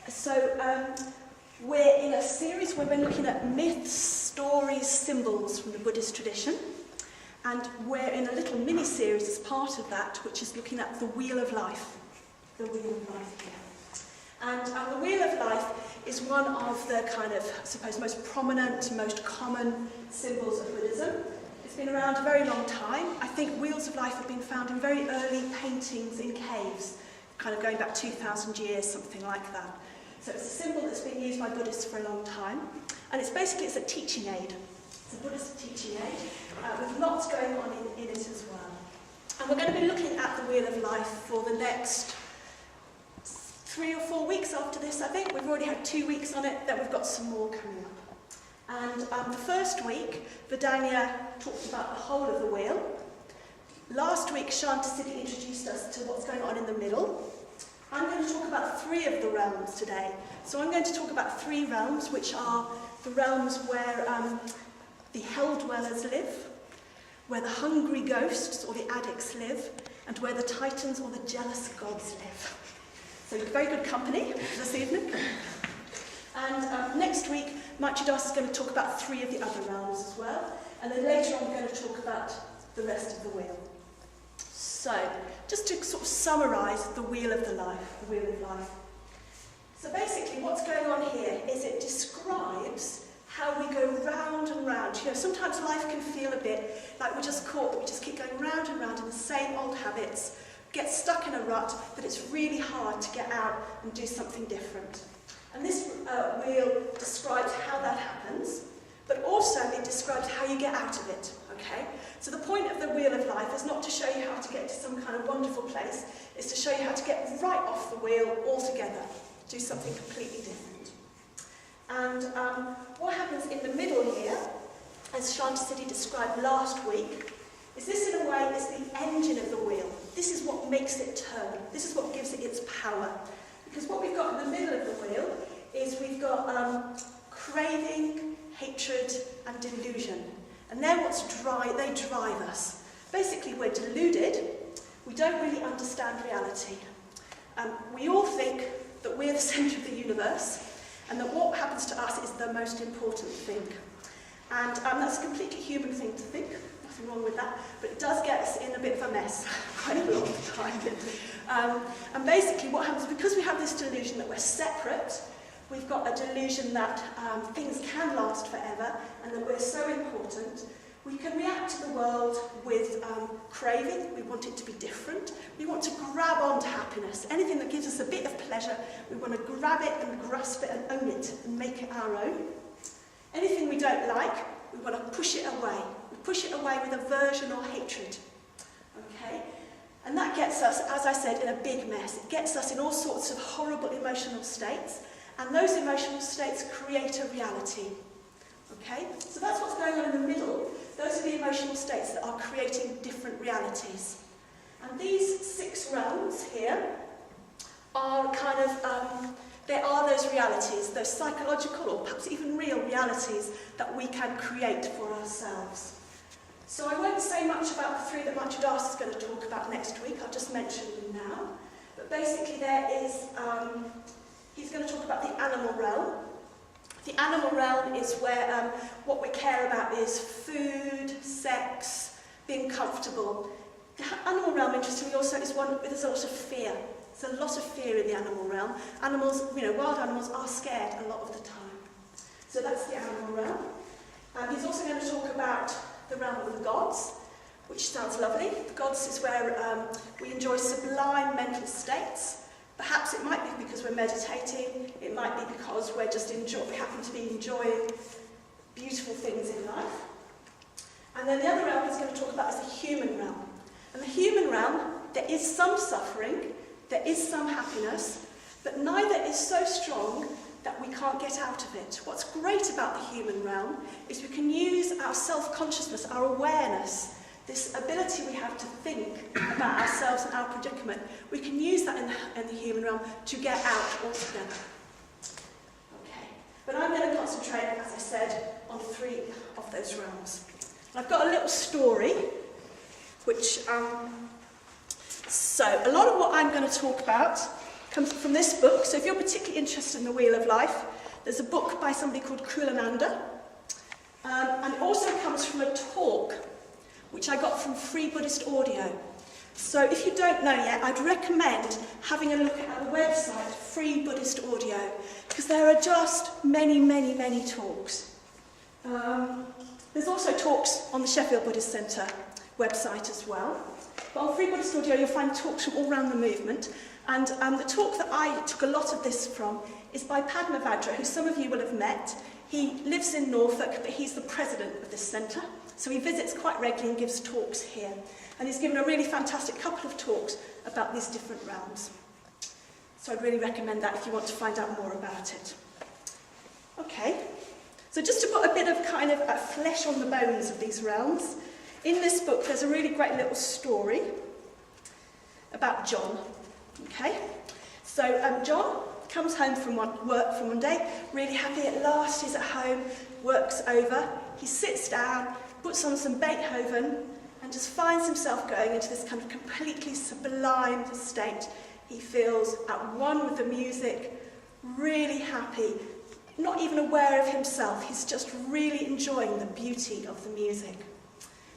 So we're in a series where we're looking at myths, stories, symbols from the Buddhist tradition. And we're in a little mini-series as part of that, which is looking at the Wheel of Life. The Wheel of Life here. And the Wheel of Life is one of the kind of, I suppose, most prominent, most common symbols of Buddhism. It's been around a very long time. I think wheels of life have been found in very early paintings in caves, kind of going back 2,000 years, something like that. So it's a symbol that's been used by Buddhists for a long time. And it's basically, it's a teaching aid. It's a Buddhist teaching aid with lots going on in it as well. And we're going to be looking at the Wheel of Life for the next 3 or 4 weeks after this, I think. We've already had 2 weeks on it, then we've got some more coming up. And the first week, Vidanya talked about the whole of the wheel. Last week, Shantasiddhi introduced us to what's going on in the middle. I'm going to talk about 3 of the realms today. So I'm going to talk about 3 realms, which are the realms where the hell dwellers live, where the hungry ghosts or the addicts live, and where the titans or the jealous gods live. So very good company this evening. And next week, Machidas is going to talk about 3 of the other realms as well. And then later on, we're going to talk about the rest of the wheel. So, just to sort of summarise the Wheel of Life. So basically, what's going on here is it describes how we go round and round. You know, sometimes life can feel a bit like we're just caught, that we just keep going round and round in the same old habits, get stuck in a rut, that it's really hard to get out and do something different. And this wheel describes how that happens, but also it describes how you get out of it, okay? So the point of the Wheel of Life is not to show you how to get to some kind of wonderful place, it's to show you how to get right off the wheel altogether, do something completely different. And what happens in the middle here, as Shantasiddhi described last week, is this in a way is the engine of the wheel. This is what makes it turn. This is what gives it its power. Because what we've got in the middle of the wheel is we've got craving, hatred and delusion. And they're they drive us. Basically, we're deluded. We don't really understand reality. We all think that we're the centre of the universe and that what happens to us is the most important thing. And that's a completely human thing to think. Nothing wrong with that, but it does get us in a bit of a mess quite a lot of the time. And basically what happens, because we have this delusion that we're separate, we've got a delusion that things can last forever and that we're so important, we can react to the world with craving. We want it to be different. We want to grab onto happiness. Anything that gives us a bit of pleasure, we want to grab it and grasp it and own it and make it our own. Anything we don't like, we want to push it away. We push it away with aversion or hatred. Okay? And that gets us, as I said, in a big mess. It gets us in all sorts of horrible emotional states, and those emotional states create a reality. Okay? So that's what's going on in the middle. Those are the emotional states that are creating different realities. And these 6 realms here are kind of, they are those realities, those psychological or perhaps even real realities that we can create for ourselves. So I won't say much about the 3 that Machidas is going to talk about next week. I'll just mention them now. But basically there is, he's going to talk about the animal realm. The animal realm is where what we care about is food, sex, being comfortable. The animal realm, interestingly, also is one where there's a lot of fear. There's a lot of fear in the animal realm. Animals, wild animals are scared a lot of the time. So that's the animal realm. He's also going to talk about the realm of the gods, which sounds lovely. The gods is where we enjoy sublime mental states. Perhaps it might be because we're meditating. It might be because we happen to be enjoying beautiful things in life. And then the other realm he's going to talk about is the human realm. And the human realm, there is some suffering, there is some happiness, but neither is so strong that we can't get out of it. What's great about the human realm is we can use our self-consciousness, our awareness, this ability we have to think about ourselves and our predicament. We can use that in the human realm to get out altogether. Okay, but I'm going to concentrate, as I said, on 3 of those realms. And I've got a little story, which, so a lot of what I'm going to talk about comes from this book. So if you're particularly interested in the Wheel of Life, there's a book by somebody called Kulananda. And it also comes from a talk which I got from Free Buddhist Audio. So if you don't know yet, I'd recommend having a look at the website, Free Buddhist Audio, because there are just many, many, many talks. There's also talks on the Sheffield Buddhist Centre website as well. But on Free Buddhist Audio, you'll find talks from all around the movement. And the talk that I took a lot of this from is by Padmavajra, who some of you will have met. He lives in Norfolk, but he's the president of this centre. So he visits quite regularly and gives talks here. And he's given a really fantastic couple of talks about these different realms. So I'd really recommend that if you want to find out more about it. Okay, so just to put a bit of kind of flesh on the bones of these realms, in this book there's a really great little story about John. Okay, so John comes home from work from one day, really happy at last, he's at home, work's over, he sits down, puts on some Beethoven, and just finds himself going into this kind of completely sublime state. He feels at one with the music, really happy, not even aware of himself. He's just really enjoying the beauty of the music.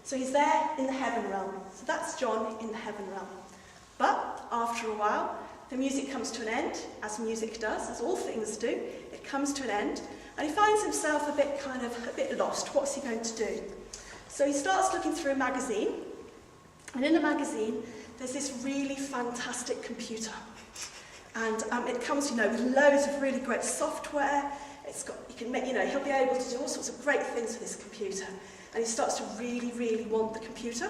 So he's there in the heaven realm. So that's John in the heaven realm. But after a while, the music comes to an end, as music does, as all things do. It comes to an end, and he finds himself a bit lost. What's he going to do? So he starts looking through a magazine, and in the magazine there's this really fantastic computer. And it comes, with loads of really great software. He'll be able to do all sorts of great things with this computer. And he starts to really, really want the computer.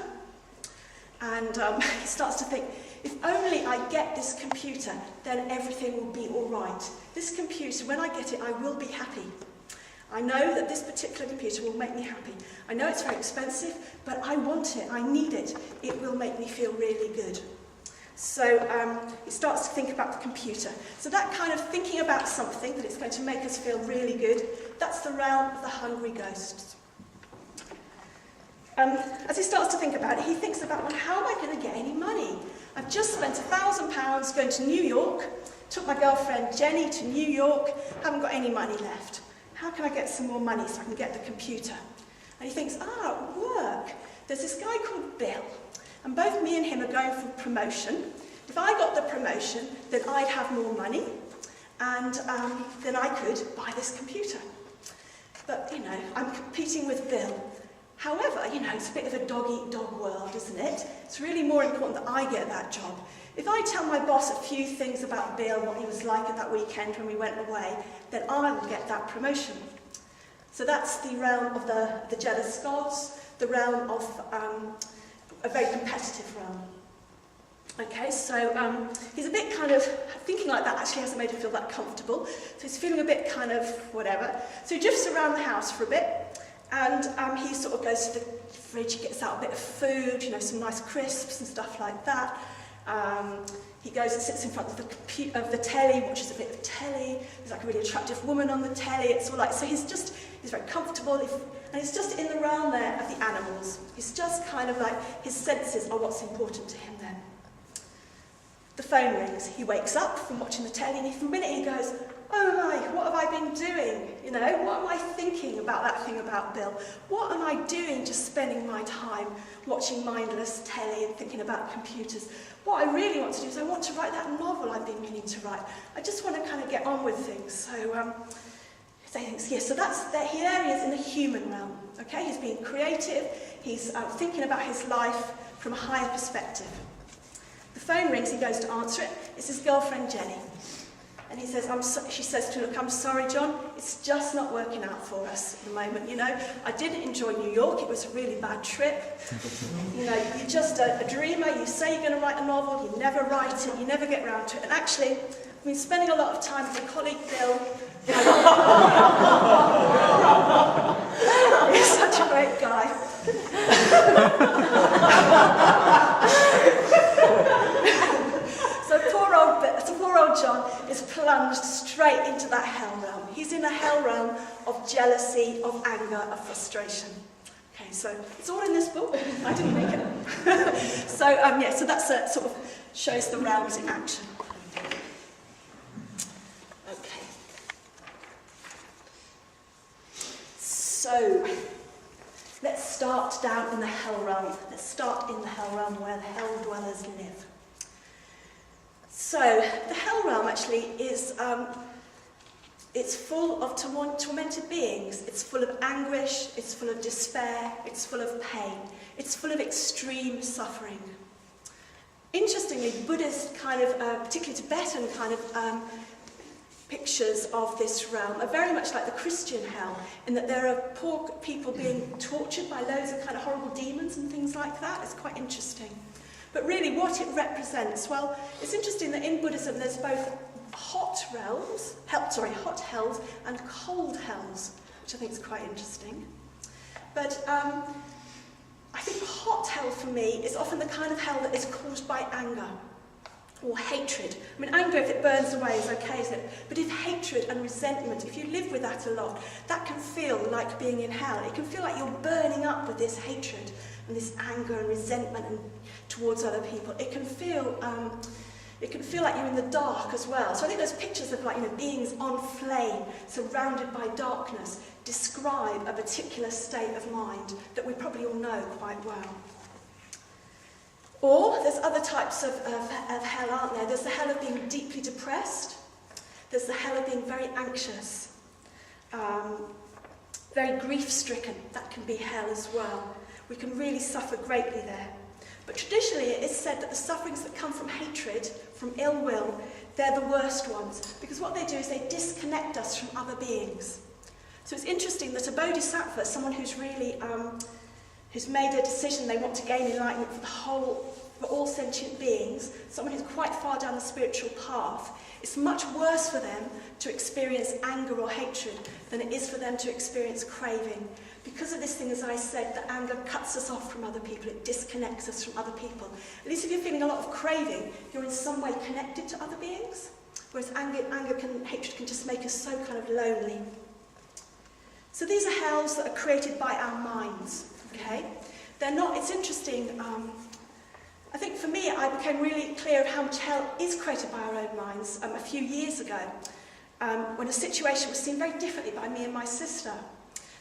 And he starts to think, if only I get this computer, then everything will be all right. This computer, when I get it, I will be happy. I know that this particular computer will make me happy. I know it's very expensive, but I want it, I need it. It will make me feel really good. So he starts to think about the computer. So that kind of thinking about something, that it's going to make us feel really good, that's the realm of the hungry ghosts. As he starts to think about it, he thinks about, well, how am I going to get any money? I've just spent £1,000 going to New York, took my girlfriend Jenny to New York, haven't got any money left. How can I get some more money so I can get the computer? And he thinks, at work, there's this guy called Bill, and both me and him are going for promotion. If I got the promotion, then I'd have more money, and then I could buy this computer. But, I'm competing with Bill. However, it's a bit of a dog-eat-dog world, isn't it? It's really more important that I get that job. If I tell my boss a few things about Bill, what he was like at that weekend when we went away, then I will get that promotion. So that's the realm of the jealous gods, the realm of a very competitive realm. Okay, so he's a bit kind of thinking like that actually hasn't made him feel that comfortable. So he's feeling a bit kind of whatever. So he drifts around the house for a bit, and he sort of goes to the fridge, gets out a bit of food, some nice crisps and stuff like that. He goes and sits in front of the telly, watches a bit of telly. There's like a really attractive woman on the telly. It's all like, so he's very comfortable, and he's just in the realm there of the animals. He's just kind of like, his senses are what's important to him then. The phone rings. He wakes up from watching the telly, and for a minute he goes, oh my, what have I been doing? What am I thinking about that thing about Bill? What am I doing just spending my time watching mindless telly and thinking about computers? What I really want to do is I want to write that novel I've been meaning to write. I just want to kind of get on with things. So so that's there he is in the human realm. Okay, he's being creative. He's thinking about his life from a higher perspective. The phone rings. He goes to answer it. It's his girlfriend Jenny. And he says, she says to him, look, I'm sorry, John, it's just not working out for us at the moment. I didn't enjoy New York. It was a really bad trip. You're just a dreamer. You say you're going to write a novel. You never write it. You never get around to it. And actually, I've been spending a lot of time with a colleague, Bill. He's such a great guy. So poor old John is plunged straight into that hell realm. He's in a hell realm of jealousy, of anger, of frustration. Okay, so it's all in this book. I didn't make it. So that sort of shows the realms in action. So, let's start down in the hell realm. Let's start in the hell realm where the hell dwellers live. So, the hell realm actually is, it's full of tormented beings. It's full of anguish, it's full of despair, it's full of pain. It's full of extreme suffering. Interestingly, Buddhist kind of, particularly Tibetan kind of pictures of this realm are very much like the Christian hell, in that there are poor people being tortured by loads of kind of horrible demons and things like that. It's quite interesting. But really what it represents, well, it's interesting that in Buddhism there's both hot hells and cold hells, which I think is quite interesting. But I think hot hell for me is often the kind of hell that is caused by anger or hatred. I mean, anger, if it burns away, is okay, isn't it? But if hatred and resentment, if you live with that a lot, that can feel like being in hell. It can feel like you're burning up with this hatred and this anger and resentment towards other people. It can feel like you're in the dark as well. So I think those pictures of, like, you know, beings on flame, surrounded by darkness, describe a particular state of mind that we probably all know quite well. Or there's other types of hell, aren't there? There's the hell of being deeply depressed. There's the hell of being very anxious, very grief-stricken. That can be hell as well. We can really suffer greatly there. But traditionally it is said that the sufferings that come from hatred, from ill will, they're the worst ones. Because what they do is they disconnect us from other beings. So it's interesting that a bodhisattva, someone who's really who's made a decision they want to gain enlightenment for all sentient beings, someone who's quite far down the spiritual path, it's much worse for them to experience anger or hatred than it is for them to experience craving. Because of this thing, as I said, that anger cuts us off from other people, it disconnects us from other people. At least if you're feeling a lot of craving, you're in some way connected to other beings, whereas hatred can just make us so kind of lonely. So these are hells that are created by our minds. Okay, they're not. It's interesting. I think for me, I became really clear of how much hell is created by our own minds a few years ago, when a situation was seen very differently by me and my sister.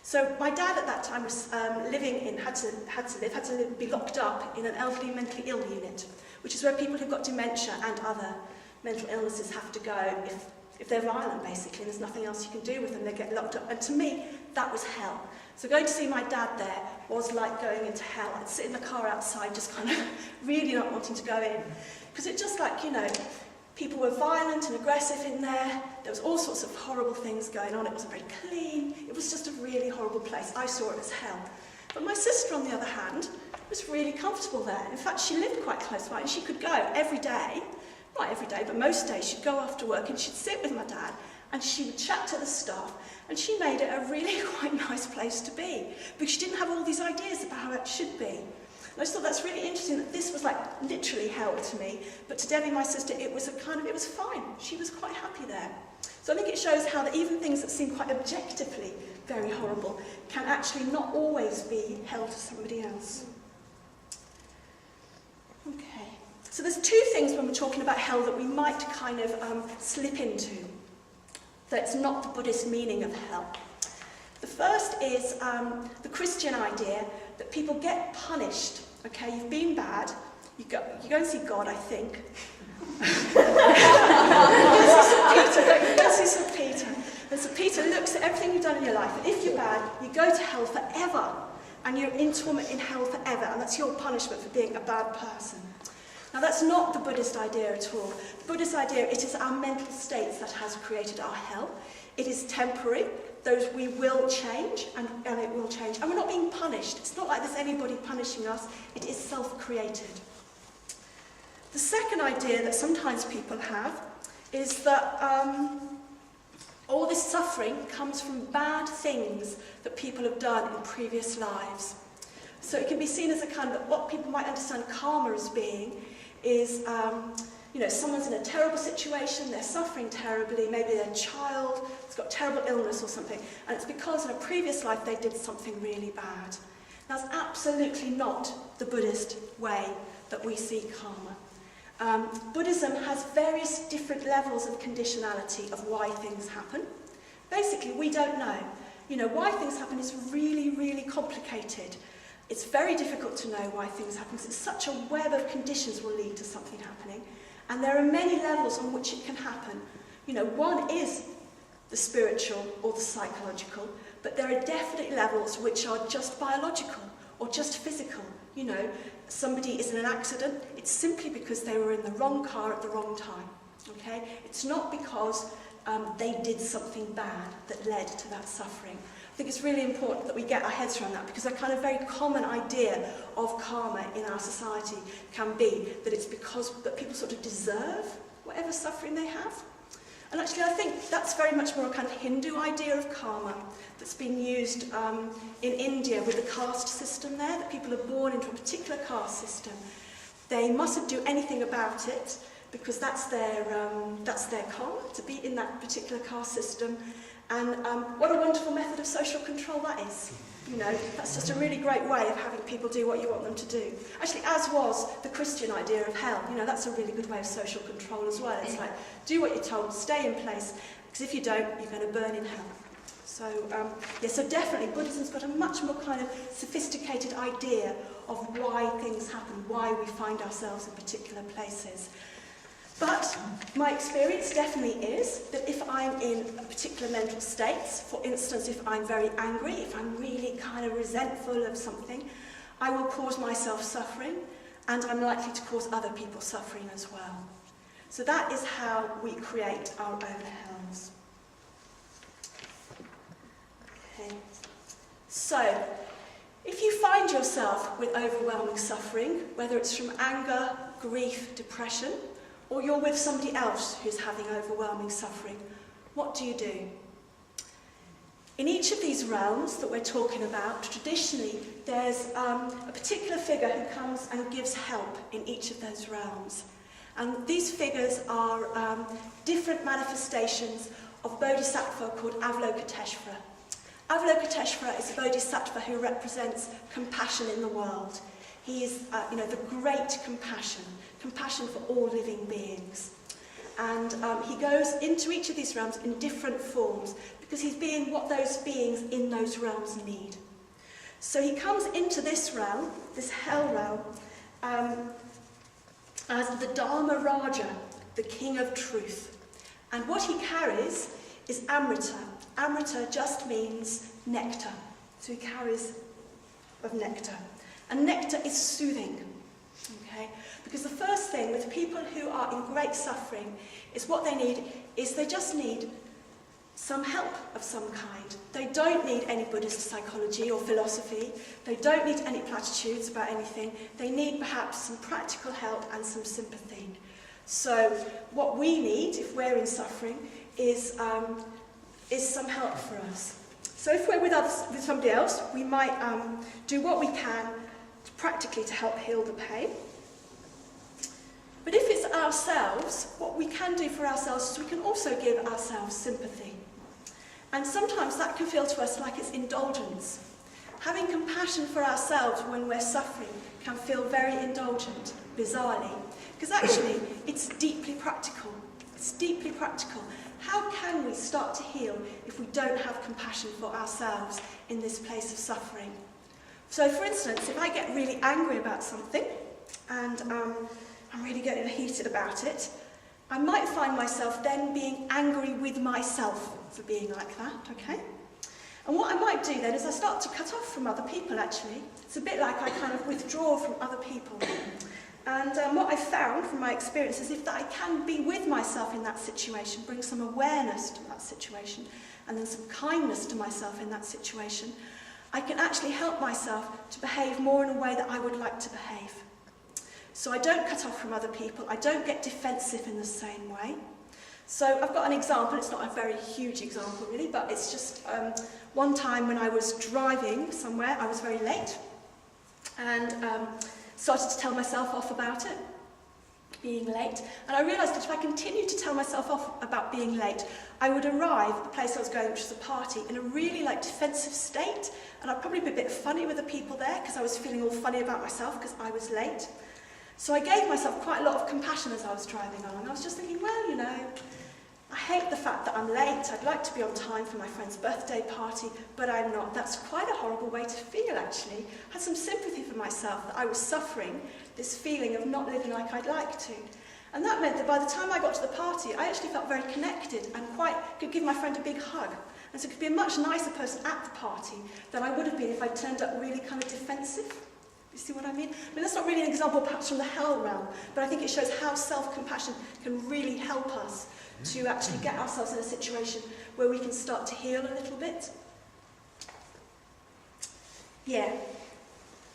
So my dad at that time was had to be locked up in an elderly mentally ill unit, which is where people who've got dementia and other mental illnesses have to go if they're violent, basically, and there's nothing else you can do with them. They get locked up, and to me, that was hell. So going to see my dad there was like going into hell. I'd sit in the car outside, just kind of really not wanting to go in. Because it just like, you know, people were violent and aggressive in there. There was all sorts of horrible things going on. It wasn't very clean. It was just a really horrible place. I saw it as hell. But my sister, on the other hand, was really comfortable there. In fact, she lived quite close by, and she could go every day. Not every day, but most days, she'd go after work and she'd sit with my dad and she would chat to the staff, and she made it a really quite nice place to be, because she didn't have all these ideas about how it should be. And I just thought that's really interesting that this was like literally hell to me, but to Debbie, my sister, it was fine. She was quite happy there. So I think it shows how that even things that seem quite objectively very horrible can actually not always be hell to somebody else. Okay. So there's two things when we're talking about hell that we might kind of slip into. That's not the Buddhist meaning of hell. The first is the Christian idea that people get punished. Okay, you've been bad, you go and see God, I think. Go see St. Peter. And St. Peter looks at everything you've done in your life, and if you're bad, you go to hell forever, and you're in torment in hell forever, and that's your punishment for being a bad person. Now that's not the Buddhist idea at all. The Buddhist idea, it is our mental states that has created our hell. It is temporary. Those we will change, and it will change. And we're not being punished. It's not like there's anybody punishing us. It is self-created. The second idea that sometimes people have is that all this suffering comes from bad things that people have done in previous lives. So it can be seen as a kind of, what people might understand karma as being is, you know, someone's in a terrible situation, they're suffering terribly, maybe their child has got terrible illness or something, and it's because in a previous life they did something really bad. That's absolutely not the Buddhist way that we see karma. Buddhism has various different levels of conditionality of why things happen. Basically, we don't know. Why things happen is really, really complicated. It's very difficult to know why things happen, because it's such a web of conditions will lead to something happening. And there are many levels on which it can happen. One is the spiritual or the psychological, but there are definitely levels which are just biological or just physical. Somebody is in an accident, it's simply because they were in the wrong car at the wrong time. Okay? It's not because they did something bad that led to that suffering. I think it's really important that we get our heads around that, because a kind of very common idea of karma in our society can be that it's because that people sort of deserve whatever suffering they have. And actually I think that's very much more a kind of Hindu idea of karma that's been used in India with the caste system there, that people are born into a particular caste system. They mustn't do anything about it, because that's their karma, to be in that particular caste system. And what a wonderful method of social control that is. That's just a really great way of having people do what you want them to do. Actually, as was the Christian idea of hell. That's a really good way of social control as well. It's like, do what you're told, stay in place, because if you don't, you're going to burn in hell. So, so definitely Buddhism's got a much more kind of sophisticated idea of why things happen, why we find ourselves in particular places. But my experience definitely is that if I'm in a particular mental state, for instance, if I'm very angry, if I'm really kind of resentful of something, I will cause myself suffering, and I'm likely to cause other people suffering as well. So that is how we create our own hells. Okay. So, if you find yourself with overwhelming suffering, whether it's from anger, grief, depression, or you're with somebody else who's having overwhelming suffering, what do you do? In each of these realms that we're talking about, traditionally, there's a particular figure who comes and gives help in each of those realms. And these figures are different manifestations of Bodhisattva called Avalokiteshvara. Avalokiteshvara is a Bodhisattva who represents compassion in the world. He is, the great compassion for all living beings. And he goes into each of these realms in different forms, because he's being what those beings in those realms need. So he comes into this realm, this hell realm, as the Dharma Raja, the king of truth. And what he carries is Amrita. Amrita just means nectar. So he carries of nectar. And nectar is soothing. Okay? Because the first thing with people who are in great suffering is what they need is they just need some help of some kind. They don't need any Buddhist psychology or philosophy. They don't need any platitudes about anything. They need perhaps some practical help and some sympathy. So what we need, if we're in suffering, is some help for us. So if we're with somebody else, we might do what we can practically to help heal the pain. But if it's ourselves, what we can do for ourselves is we can also give ourselves sympathy. And sometimes that can feel to us like it's indulgence. Having compassion for ourselves when we're suffering can feel very indulgent, bizarrely, because actually it's deeply practical. It's deeply practical. How can we start to heal if we don't have compassion for ourselves in this place of suffering? So for instance, if I get really angry about something, and I'm really getting heated about it, I might find myself then being angry with myself for being like that, okay? And what I might do then is I start to cut off from other people, actually. It's a bit like I kind of withdraw from other people. And what I found from my experience is if I can be with myself in that situation, bring some awareness to that situation, and then some kindness to myself in that situation, I can actually help myself to behave more in a way that I would like to behave. So I don't cut off from other people, I don't get defensive in the same way. So I've got an example, it's not a very huge example really, but it's just one time when I was driving somewhere, I was very late, and started to tell myself off about it, being late. And I realised that if I continued to tell myself off about being late, I would arrive at the place I was going, which was a party, in a really defensive state, and I'd probably be a bit funny with the people there because I was feeling all funny about myself because I was late. So I gave myself quite a lot of compassion as I was driving along. I was just thinking, well, I hate the fact that I'm late. I'd like to be on time for my friend's birthday party, but I'm not. That's quite a horrible way to feel, actually. I had some sympathy for myself that I was suffering this feeling of not living like I'd like to. And that meant that by the time I got to the party, I actually felt very connected and could give my friend a big hug. And so could be a much nicer person at the party than I would have been if I turned up really kind of defensive. You see what I mean? I mean, that's not really an example perhaps from the hell realm, but I think it shows how self-compassion can really help us to actually get ourselves in a situation where we can start to heal a little bit. Yeah.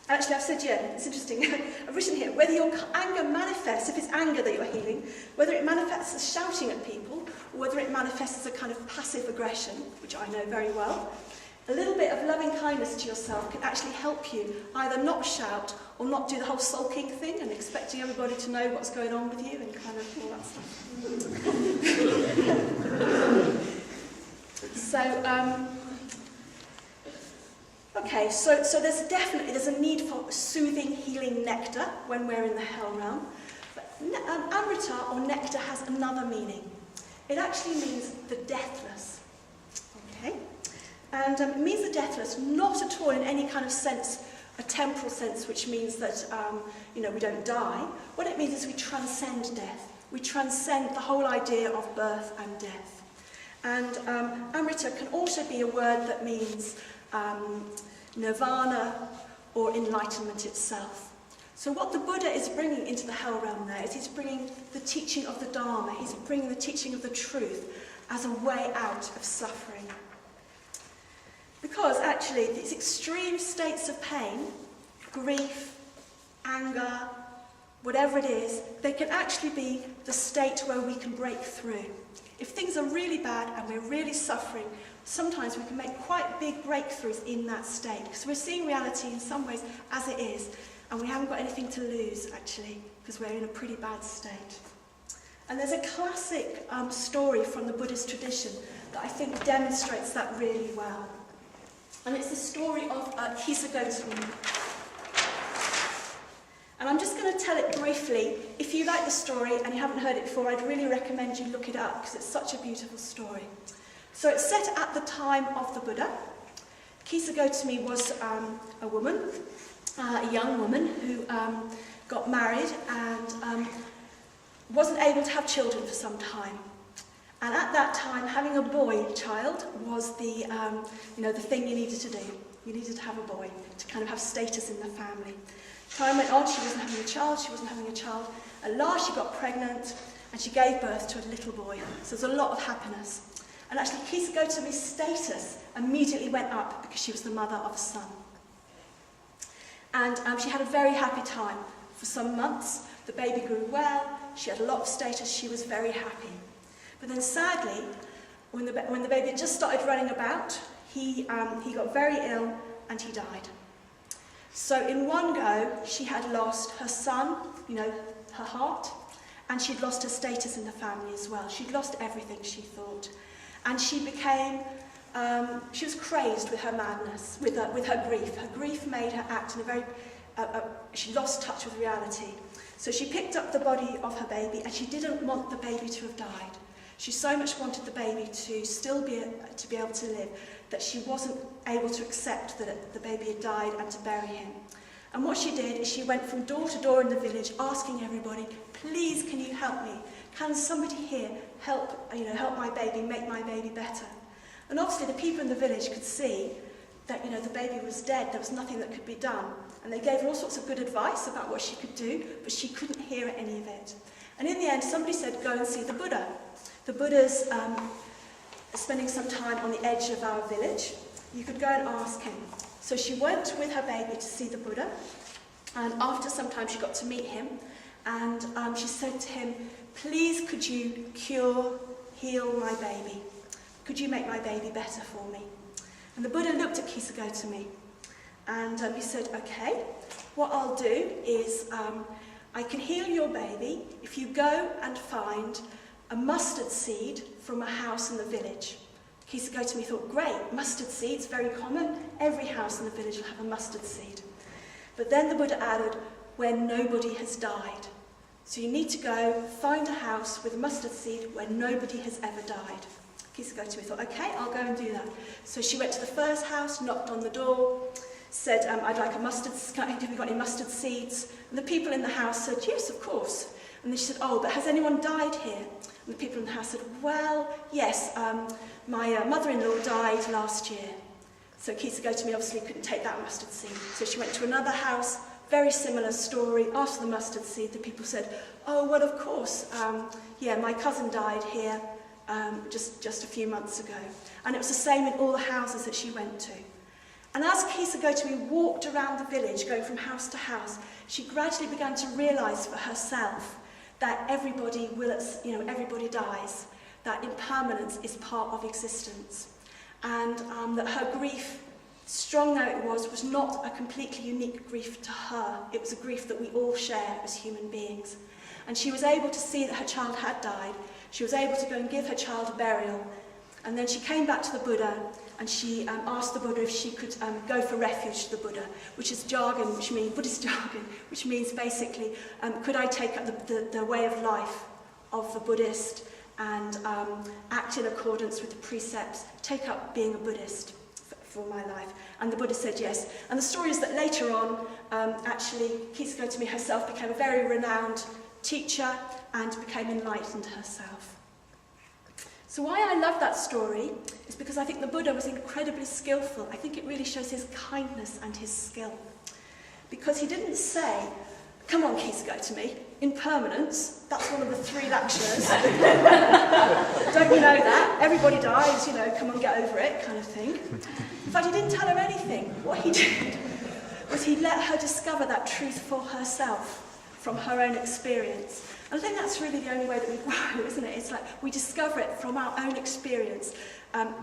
Actually, I've said, yeah, it's interesting. I've written here, whether your anger manifests, if it's anger that you're healing, whether it manifests as shouting at people, or whether it manifests as a kind of passive aggression, which I know very well, a little bit of loving kindness to yourself can actually help you either not shout or not do the whole sulking thing and expecting everybody to know what's going on with you and kind of all that stuff. Okay, so there's a need for soothing, healing nectar when we're in the hell realm. But Amrita or nectar has another meaning. It actually means the deathless. Okay? And it means the deathless, not at all in any kind of sense, a temporal sense, which means that we don't die. What it means is we transcend death. We transcend the whole idea of birth and death. And Amrita can also be a word that means nirvana or enlightenment itself. So what the Buddha is bringing into the hell realm there is he's bringing the teaching of the Dharma, he's bringing the teaching of the truth as a way out of suffering. Because actually these extreme states of pain, grief, anger, whatever it is, they can actually be the state where we can break through. If things are really bad and we're really suffering, sometimes we can make quite big breakthroughs in that state. Because we're seeing reality in some ways as it is, and we haven't got anything to lose, actually, because we're in a pretty bad state. And there's a classic story from the Buddhist tradition that I think demonstrates that really well. And it's the story of Kisagotami. And I'm just going to tell it briefly. If you like the story and you haven't heard it before, I'd really recommend you look it up because it's such a beautiful story. So it's set at the time of the Buddha. Kisagotami was a woman, a young woman who got married and wasn't able to have children for some time. And at that time, having a boy child was the thing you needed to do. You needed to have a boy to kind of have status in the family. Time went on, she wasn't having a child. At last she got pregnant and she gave birth to a little boy. So there's a lot of happiness. And actually Kisagotami's status immediately went up because she was the mother of a son. And she had a very happy time. For some months, the baby grew well, she had a lot of status, she was very happy. But then sadly, when the baby had just started running about, he got very ill and he died. So in one go, she had lost her son, her heart, and she'd lost her status in the family as well. She'd lost everything, she thought. And she became, she was crazed with her madness, with her grief. Her grief made her act in a very, she lost touch with reality. So she picked up the body of her baby and she didn't want the baby to have died. She so much wanted the baby to still be able to live that she wasn't able to accept that the baby had died and to bury him. And what she did is she went from door to door in the village asking everybody, please can you help me? Can somebody here help my baby, make my baby better? And obviously the people in the village could see that the baby was dead, there was nothing that could be done. And they gave her all sorts of good advice about what she could do, but she couldn't hear any of it. And in the end somebody said, go and see the Buddha. The Buddha's spending some time on the edge of our village. You could go and ask him. So she went with her baby to see the Buddha, and after some time she got to meet him, and she said to him, please could you heal my baby? Could you make my baby better for me? And the Buddha looked at Kisagotami, and he said, okay, what I'll do is I can heal your baby if you go and find a mustard seed from a house in the village. Kisagotami thought, great, mustard seeds, very common. Every house in the village will have a mustard seed. But then the Buddha added, when nobody has died. So you need to go find a house with a mustard seed where nobody has ever died. Kisagotami thought, okay, I'll go and do that. So she went to the first house, knocked on the door, said, I'd like a mustard, have you got any mustard seeds? And the people in the house said, yes, of course. And then she said, oh, but has anyone died here? And the people in the house said, well, yes, my mother-in-law died last year. So Kisagotami obviously couldn't take that mustard seed. So she went to another house, very similar story. After the mustard seed, the people said, oh, well, of course, yeah, my cousin died here just a few months ago. And it was the same in all the houses that she went to. And as Kisagotami walked around the village, going from house to house, she gradually began to realise for herself that everybody everybody dies, that impermanence is part of existence, and that her grief, strong though it was not a completely unique grief to her. It was a grief that we all share as human beings. And she was able to see that her child had died. She was able to go and give her child a burial. And then she came back to the Buddha and she asked the Buddha if she could go for refuge to the Buddha, which is jargon, which means Buddhist jargon, which means basically, could I take up the way of life of the Buddhist and act in accordance with the precepts, take up being a Buddhist for my life? And the Buddha said yes. And the story is that later on, actually, Kisagotami herself became a very renowned teacher and became enlightened herself. So why I love that story is because I think the Buddha was incredibly skillful. I think it really shows his kindness and his skill. Because he didn't say, come on, Kisagotami, impermanence, that's one of the 3 lectures. Don't you know that? Everybody dies, come on, get over it, kind of thing. In fact, he didn't tell her anything. What he did was he let her discover that truth for herself from her own experience. And I think that's really the only way that we grow, isn't it? It's like we discover it from our own experience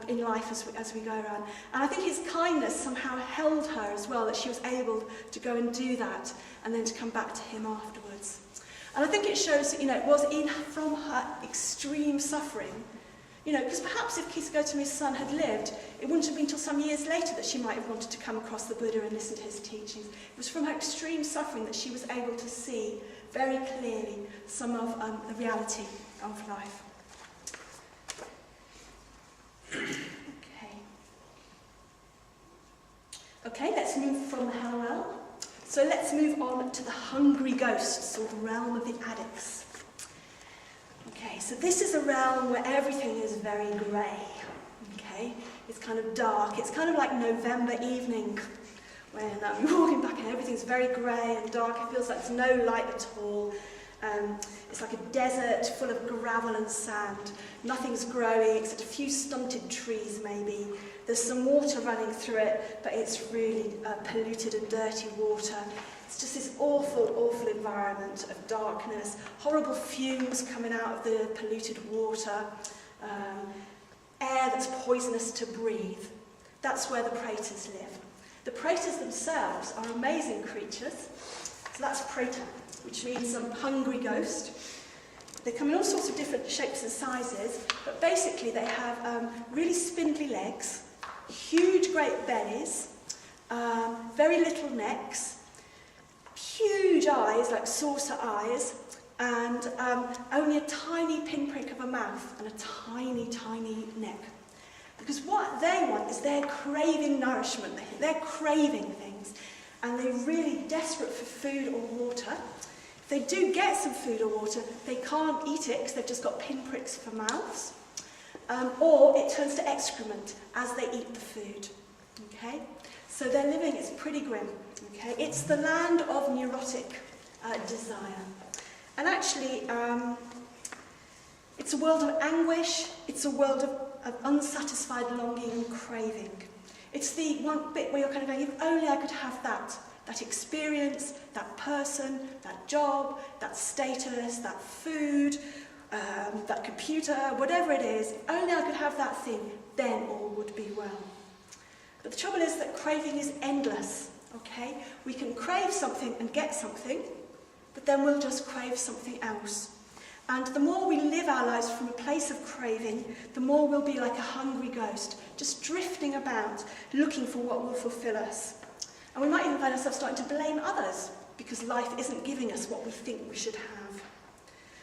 in life as we go around. And I think his kindness somehow held her as well, that she was able to go and do that and then to come back to him afterwards. And I think it shows that, it was from her extreme suffering. Because perhaps if Kisagotami's son had lived, it wouldn't have been until some years later that she might have wanted to come across the Buddha and listen to his teachings. It was from her extreme suffering that she was able to see very clearly some of the reality of life. Okay, let's move from the Sorel. So let's move on to the hungry ghosts, or the realm of the addicts. Okay, so this is a realm where everything is very grey. Okay, it's kind of dark. It's kind of like November evening when you're walking back and everything's very grey and dark. It feels like there's no light at all. It's like a desert full of gravel and sand. Nothing's growing except a few stunted trees maybe. There's some water running through it, but it's really polluted and dirty water. It's just this awful, awful environment of darkness, horrible fumes coming out of the polluted water, air that's poisonous to breathe. That's where the Praetors live. The Praetors themselves are amazing creatures. So that's Praetor, which means hungry ghost. They come in all sorts of different shapes and sizes, but basically they have really spindly legs, huge great bellies, very little necks, huge eyes, like saucer eyes, and only a tiny pinprick of a mouth and a tiny, tiny neck. Because what they want is they're craving nourishment, they're craving things, and they're really desperate for food or water. If they do get some food or water, they can't eat it because they've just got pinpricks for mouths, or it turns to excrement as they eat the food. Okay? So their living is pretty grim. Okay? It's the land of neurotic desire. And actually, it's a world of anguish, it's a world of unsatisfied longing and craving. It's the one bit where you're kind of going, if only I could have that experience, that person, that job, that status, that food, that computer, whatever it is, if only I could have that thing, then all would be well. But the trouble is that craving is endless, okay? We can crave something and get something, but then we'll just crave something else. And the more we live our lives from a place of craving, the more we'll be like a hungry ghost, just drifting about, looking for what will fulfill us. And we might even find ourselves starting to blame others, because life isn't giving us what we think we should have.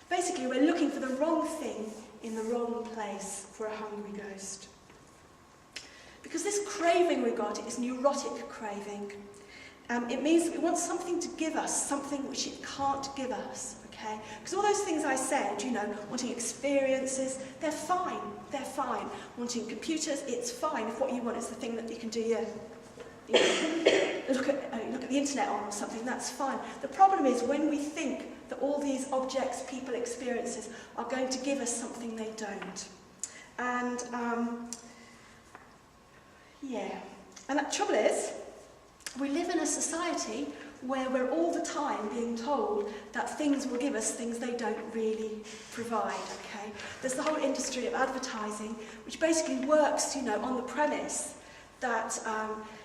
Basically, we're looking for the wrong thing in the wrong place for a hungry ghost. Because this craving we got is neurotic craving. It means that we want something to give us, something which it can't give us, okay? Because all those things I said, you know, wanting experiences, they're fine, they're fine. Wanting computers, it's fine if what you want is the thing that you can do, look at the internet on or something, that's fine. The problem is when we think that all these objects, people, experiences are going to give us something they don't. And, and the trouble is, we live in a society where we're all the time being told that things will give us things they don't really provide, okay? There's the whole industry of advertising, which basically works, you know, on the premise that,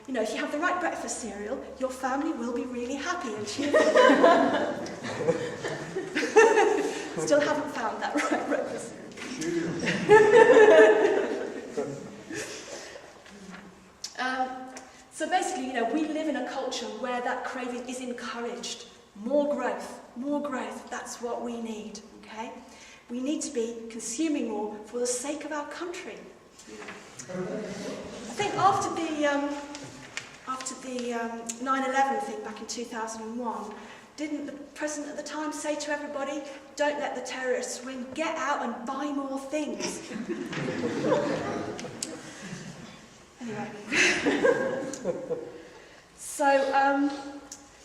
you know, if you have the right breakfast cereal, your family will be really happy and cheerful. Still haven't found that right breakfast cereal. So basically, you know, we live in a culture where that craving is encouraged. More growth, that's what we need, okay? We need to be consuming more for the sake of our country. I think after the 9/11 thing back in 2001, didn't the president at the time say to everybody, don't let the terrorists win, get out and buy more things? Anyway. So,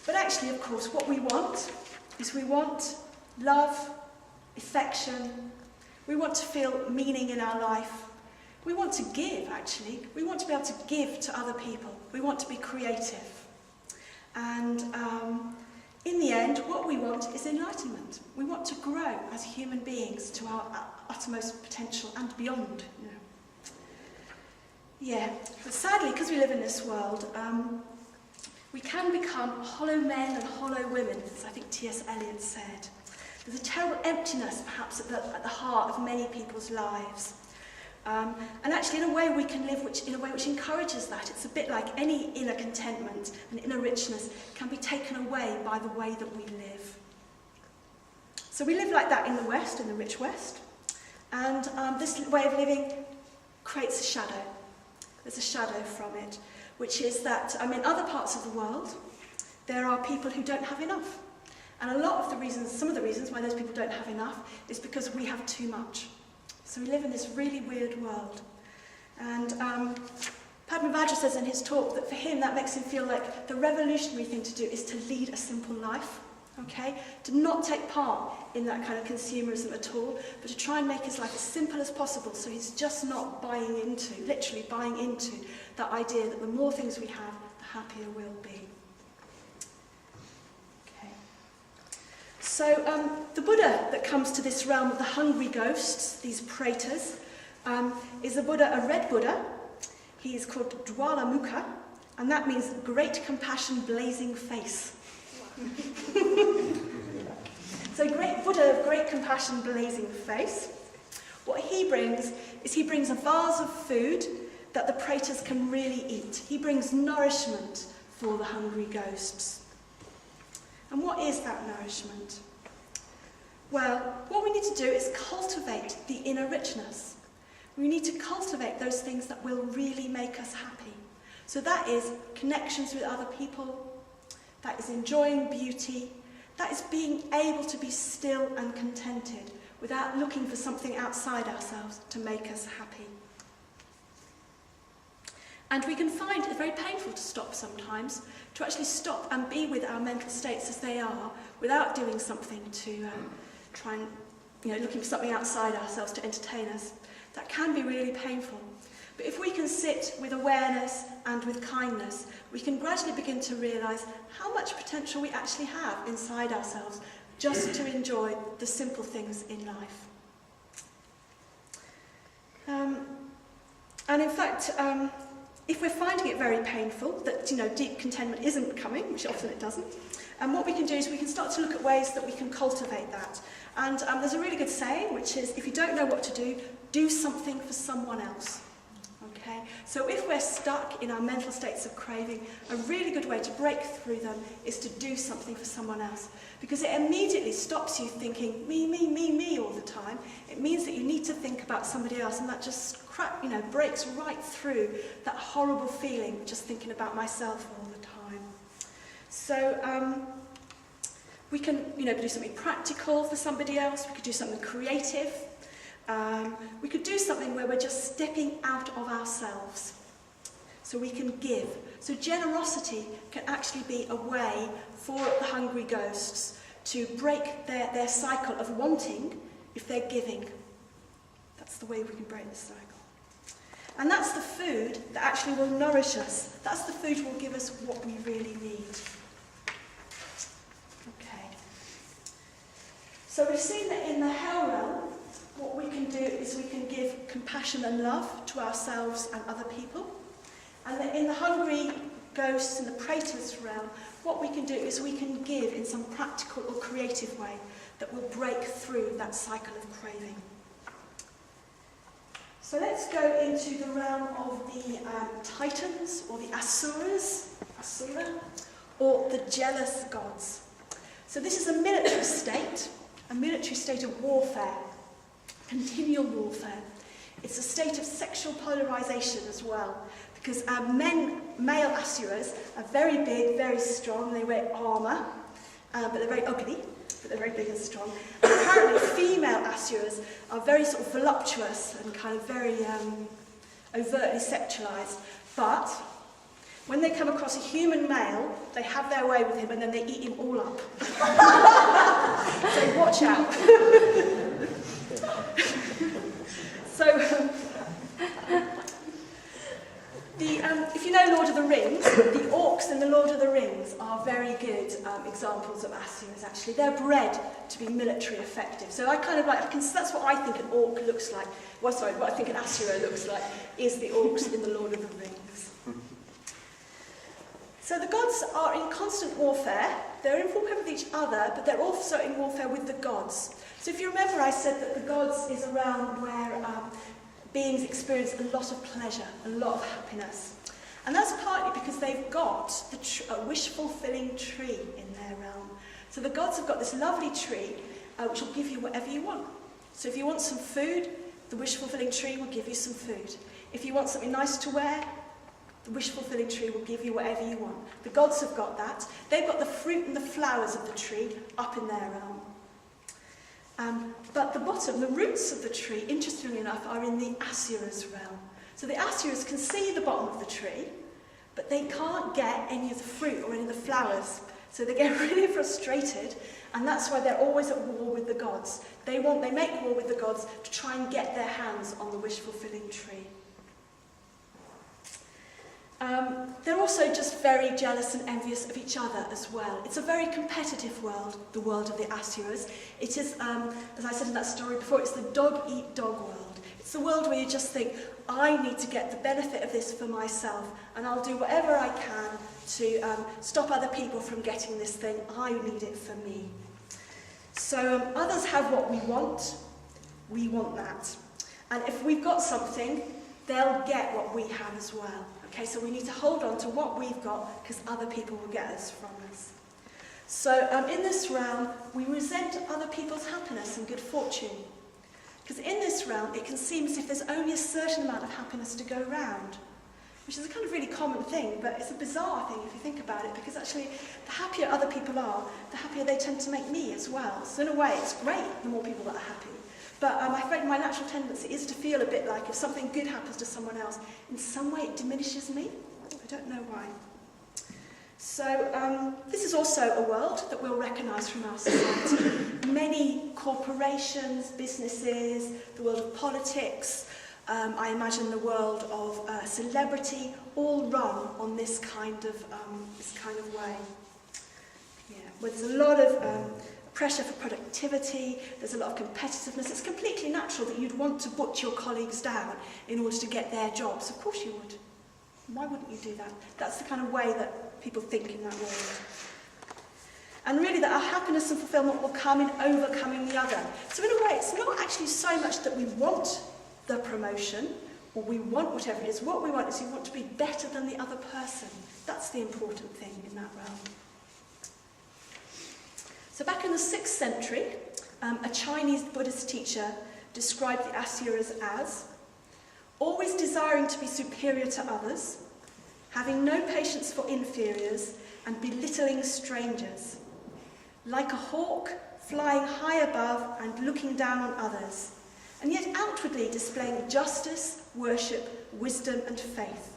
but actually, of course, what we want is we want love, affection, we want to feel meaning in our life. We want to give, actually. We want to be able to give to other people. We want to be creative. And in the end, what we want is enlightenment. We want to grow as human beings to our uttermost potential and beyond. You know. Yeah, but sadly, because we live in this world, we can become hollow men and hollow women, as I think T.S. Eliot said. There's a terrible emptiness, perhaps, at the heart of many people's lives. And actually, in a way, we can live in a way which encourages that. It's a bit like any inner contentment and inner richness can be taken away by the way that we live. So we live like that in the West, in the rich West. And this way of living creates a shadow. There's a shadow from it, which is that, in other parts of the world, there are people who don't have enough. And some of the reasons why those people don't have enough is because we have too much. So we live in this really weird world. And Padma Vajra says in his talk that for him that makes him feel like the revolutionary thing to do is to lead a simple life, okay? To not take part in that kind of consumerism at all, but to try and make his life as simple as possible so he's just not literally buying into that idea that the more things we have, the happier we'll be. So the Buddha that comes to this realm of the hungry ghosts, these praetors, is a red Buddha. He is called Dwalamukha, and that means great compassion blazing face. So great Buddha of great compassion blazing face. What he brings a vase of food that the praetors can really eat. He brings nourishment for the hungry ghosts. And what is that nourishment? Well, what we need to do is cultivate the inner richness. We need to cultivate those things that will really make us happy. So that is connections with other people, that is enjoying beauty, that is being able to be still and contented without looking for something outside ourselves to make us happy. And we can find it very painful to stop sometimes, to actually stop and be with our mental states as they are, without doing something to try and, looking for something outside ourselves to entertain us. That can be really painful. But if we can sit with awareness and with kindness, we can gradually begin to realise how much potential we actually have inside ourselves just to enjoy the simple things in life. And in fact, if we're finding it very painful, that deep contentment isn't coming, which often it doesn't, and what we can do is we can start to look at ways that we can cultivate that. And there's a really good saying, which is, if you don't know what to do, do something for someone else. Okay? So if we're stuck in our mental states of craving, a really good way to break through them is to do something for someone else. Because it immediately stops you thinking, me, me, me, me all the time. It means that you need to think about somebody else, and that just breaks right through that horrible feeling, just thinking about myself all the time. So we can do something practical for somebody else. We could do something creative. We could do something where we're just stepping out of ourselves, so we can give. So generosity can actually be a way for the hungry ghosts to break their cycle of wanting if they're giving. That's the way we can break the cycle. And that's the food that actually will nourish us. That's the food that will give us what we really need. Okay. So we've seen that in the hell realm, what we can do is we can give compassion and love to ourselves and other people. And that in the hungry ghosts and the praetors realm, what we can do is we can give in some practical or creative way that will break through that cycle of craving. So let's go into the realm of the Titans, or the Asuras, Asura, or the jealous gods. So this is a military state of warfare, continual warfare. It's a state of sexual polarization as well, because male Asuras are very big, very strong, they wear armour, but they're very ugly, but they're very big and strong. And apparently female Asuras are very sort of voluptuous and kind of very overtly sexualised, but when they come across a human male, they have their way with him and then they eat him all up. So watch out. So, if you know Lord of the Rings, the orcs in the Lord of the Rings are very good examples of Asuras, actually. They're bred to be military effective. So I kind of that's what I think an orc looks like. Well, sorry, what I think an Asura looks like is the orcs in the Lord of the Rings. So the gods are in constant warfare. They're in warfare with each other, but they're also in warfare with the gods. So if you remember, I said that the gods is around where beings experience a lot of pleasure, a lot of happiness. And that's partly because they've got a wish-fulfilling tree in their realm. So the gods have got this lovely tree which will give you whatever you want. So if you want some food, the wish-fulfilling tree will give you some food. If you want something nice to wear, the wish-fulfilling tree will give you whatever you want. The gods have got that. They've got the fruit and the flowers of the tree up in their realm. But the bottom, the roots of the tree, interestingly enough, are in the Asuras realm. So the Asuras can see the bottom of the tree, but they can't get any of the fruit or any of the flowers. So they get really frustrated, and that's why they're always at war with the gods. They make war with the gods to try and get their hands on the wish-fulfilling tree. They're also just very jealous and envious of each other as well. It's a very competitive world, the world of the Asuras. It is, as I said in that story before, it's the dog-eat-dog world. It's the world where you just think, I need to get the benefit of this for myself, and I'll do whatever I can to stop other people from getting this thing. I need it for me. So others have what we want that. And if we've got something, they'll get what we have as well. Okay, so we need to hold on to what we've got, because other people will get us from us. So in this realm, we resent other people's happiness and good fortune. Because in this realm, it can seem as if there's only a certain amount of happiness to go round, which is a kind of really common thing, but it's a bizarre thing if you think about it, because actually, the happier other people are, the happier they tend to make me as well. So in a way, it's great the more people that are happy. But I'm afraid my natural tendency is to feel a bit like if something good happens to someone else, in some way it diminishes me. I don't know why. So this is also a world that we'll recognise from our society. Many corporations, businesses, the world of politics, I imagine the world of celebrity, all run on this kind of way. Yeah, where there's a lot of pressure for productivity, there's a lot of competitiveness. It's completely natural that you'd want to put your colleagues down in order to get their jobs. Of course you would. Why wouldn't you do that? That's the kind of way that people think in that world. And really that our happiness and fulfillment will come in overcoming the other. So in a way, it's not actually so much that we want the promotion or we want whatever it is. What we want is we want to be better than the other person. That's the important thing in that realm. So back in the 6th century, a Chinese Buddhist teacher described the asuras as always desiring to be superior to others, having no patience for inferiors, and belittling strangers, like a hawk flying high above and looking down on others, and yet outwardly displaying justice, worship, wisdom, and faith.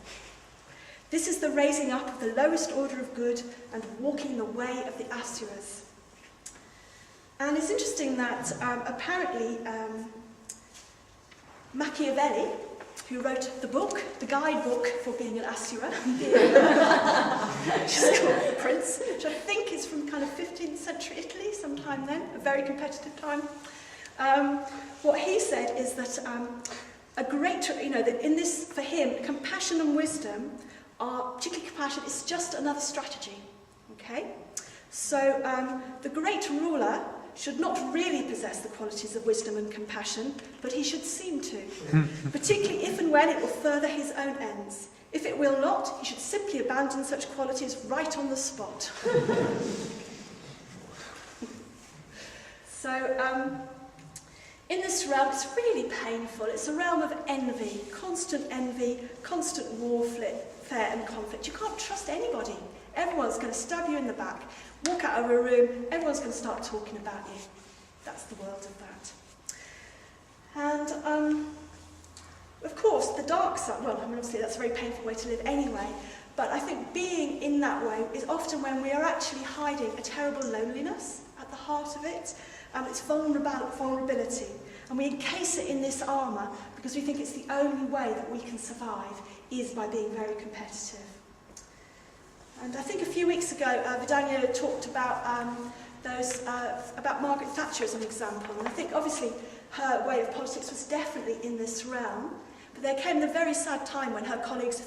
This is the raising up of the lowest order of good and walking the way of the asuras. And it's interesting that apparently Machiavelli, who wrote the book, the guidebook for being an asura, which is called The Prince, which I think is from kind of 15th century Italy, sometime then, a very competitive time. What he said is that that in this, for him, compassion and wisdom are, particularly compassion, is just another strategy. Okay? So the great ruler should not really possess the qualities of wisdom and compassion, but he should seem to, particularly if and when it will further his own ends. If it will not, he should simply abandon such qualities right on the spot. So, in this realm, it's really painful. It's a realm of envy, constant warfare and conflict. You can't trust anybody. Everyone's going to stab you in the back, walk out of a room, everyone's going to start talking about you. That's the world of that. And, of course, the dark side, well, I mean, obviously that's a very painful way to live anyway, but I think being in that way is often when we are actually hiding a terrible loneliness at the heart of it. It's vulnerability. And we encase it in this armour because we think it's the only way that we can survive is by being very competitive. And I think a few weeks ago, Vidania talked about about Margaret Thatcher as an example. And I think obviously her way of politics was definitely in this realm. But there came the very sad time when her colleagues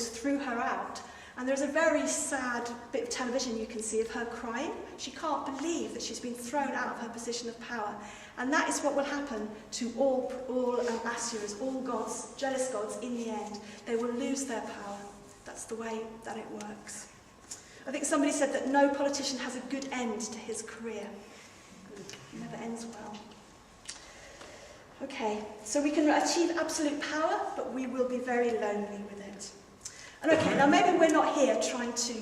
threw her out. And there's a very sad bit of television you can see of her crying. She can't believe that she's been thrown out of her position of power. And that is what will happen to all asuras, all gods, jealous gods in the end. They will lose their power. That's the way that it works. I think somebody said that no politician has a good end to his career. It never ends well. Okay, so we can achieve absolute power, but we will be very lonely with it. And okay, now maybe we're not here trying to,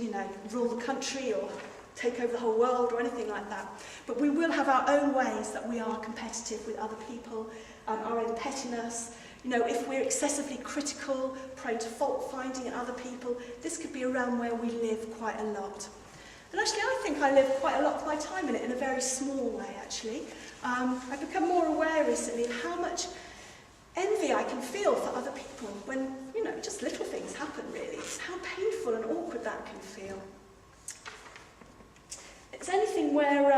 rule the country or take over the whole world or anything like that. But we will have our own ways that we are competitive with other people, our own pettiness. If we're excessively critical, prone to fault-finding in other people, this could be a realm where we live quite a lot. And actually, I think I live quite a lot of my time in it in a very small way, actually. I've become more aware recently of how much envy I can feel for other people when, just little things happen, really. It's how painful and awkward that can feel. It's anything where,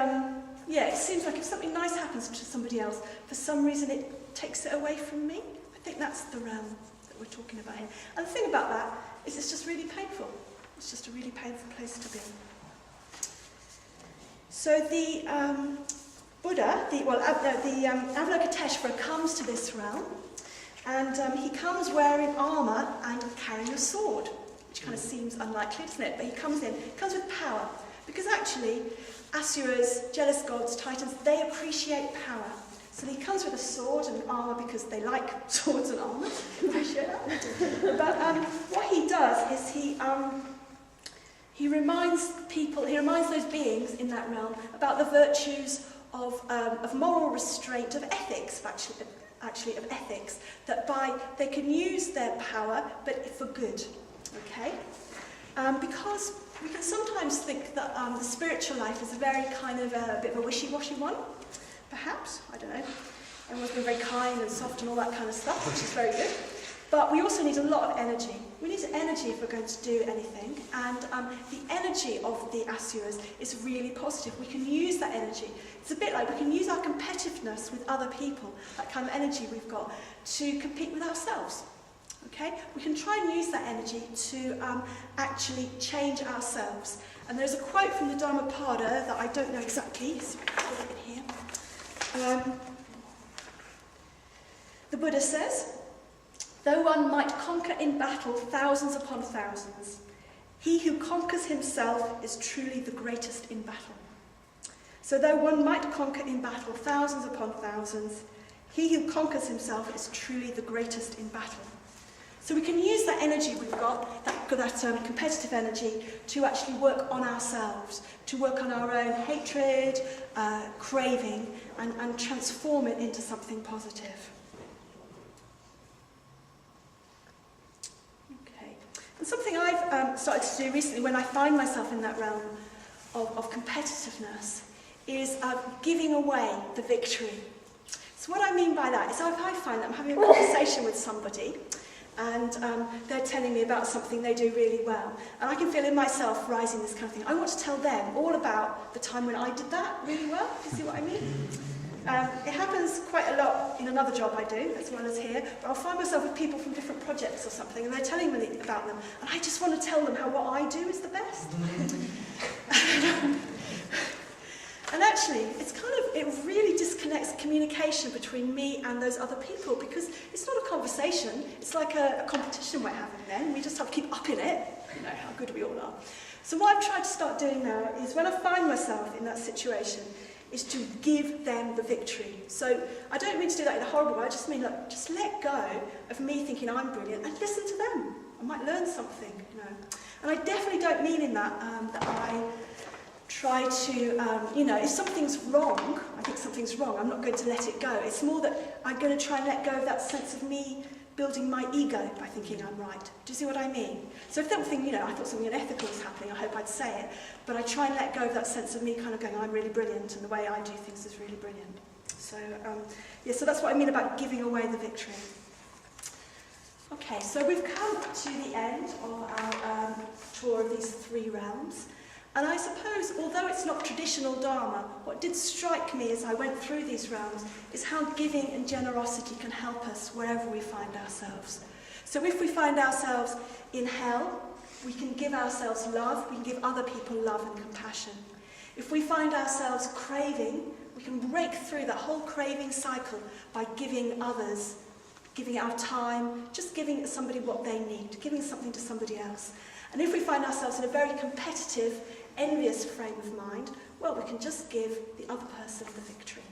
it seems like if something nice happens to somebody else, for some reason it takes it away from me. I think that's the realm that we're talking about here. And the thing about that is it's just really painful. It's just a really painful place to be. So the Buddha, the Avalokiteshvara comes to this realm, and he comes wearing armour and carrying a sword, which kind of seems unlikely, doesn't it? But he comes with power. Because actually, asuras, jealous gods, titans, they appreciate power. So he comes with a sword and armour because they like swords and armour. Appreciate that. But what he does is he reminds those beings in that realm about the virtues of moral restraint, of ethics, actually of ethics, that they can use their power, but for good. Okay? Because we can sometimes think that the spiritual life is a very kind of a bit of a wishy-washy one. Perhaps, I don't know. Everyone's been very kind and soft and all that kind of stuff, which is very good. But we also need a lot of energy. We need energy if we're going to do anything. And the energy of the asuras is really positive. We can use that energy. It's a bit like we can use our competitiveness with other people, that kind of energy we've got, to compete with ourselves. Okay? We can try and use that energy to actually change ourselves. And there's a quote from the Dhammapada that I don't know exactly, so I'll put it in here. The Buddha says, Though one might conquer in battle thousands upon thousands, he who conquers himself is truly the greatest in battle. So though one might conquer in battle thousands upon thousands, he who conquers himself is truly the greatest in battle. So we can use that energy we've got, that competitive energy, to actually work on ourselves, to work on our own hatred, craving, and transform it into something positive. Okay. And something I've started to do recently when I find myself in that realm of competitiveness is giving away the victory. So what I mean by that is if I find that I'm having a conversation with somebody and they're telling me about something they do really well, and I can feel in myself rising this kind of thing. I want to tell them all about the time when I did that really well. Do you see what I mean? It happens quite a lot in another job I do, as well as here, but I'll find myself with people from different projects or something, and they're telling me about them, and I just want to tell them how what I do is the best. And actually, it really disconnects communication between me and those other people, because it's not a conversation, it's like a competition we're having then. We just have to keep upping it, you know how good we all are. So what I've tried to start doing now is when I find myself in that situation, is to give them the victory. So I don't mean to do that in a horrible way, I just mean, look, just let go of me thinking I'm brilliant and listen to them. I might learn something, you know. And I definitely don't mean in that that I try to, if something's wrong, I think something's wrong, I'm not going to let it go. It's more that I'm going to try and let go of that sense of me building my ego by thinking I'm right. Do you see what I mean? So if something, I thought something unethical was happening, I hope I'd say it, but I try and let go of that sense of me kind of going, I'm really brilliant, and the way I do things is really brilliant. So, so that's what I mean about giving away the victory. Okay, so we've come to the end of our tour of these three realms. And I suppose, although it's not traditional Dharma, what did strike me as I went through these realms is how giving and generosity can help us wherever we find ourselves. So if we find ourselves in hell, we can give ourselves love, we can give other people love and compassion. If we find ourselves craving, we can break through that whole craving cycle by giving others, giving our time, just giving somebody what they need, giving something to somebody else. And if we find ourselves in a very competitive, envious frame of mind, well, we can just give the other person the victory.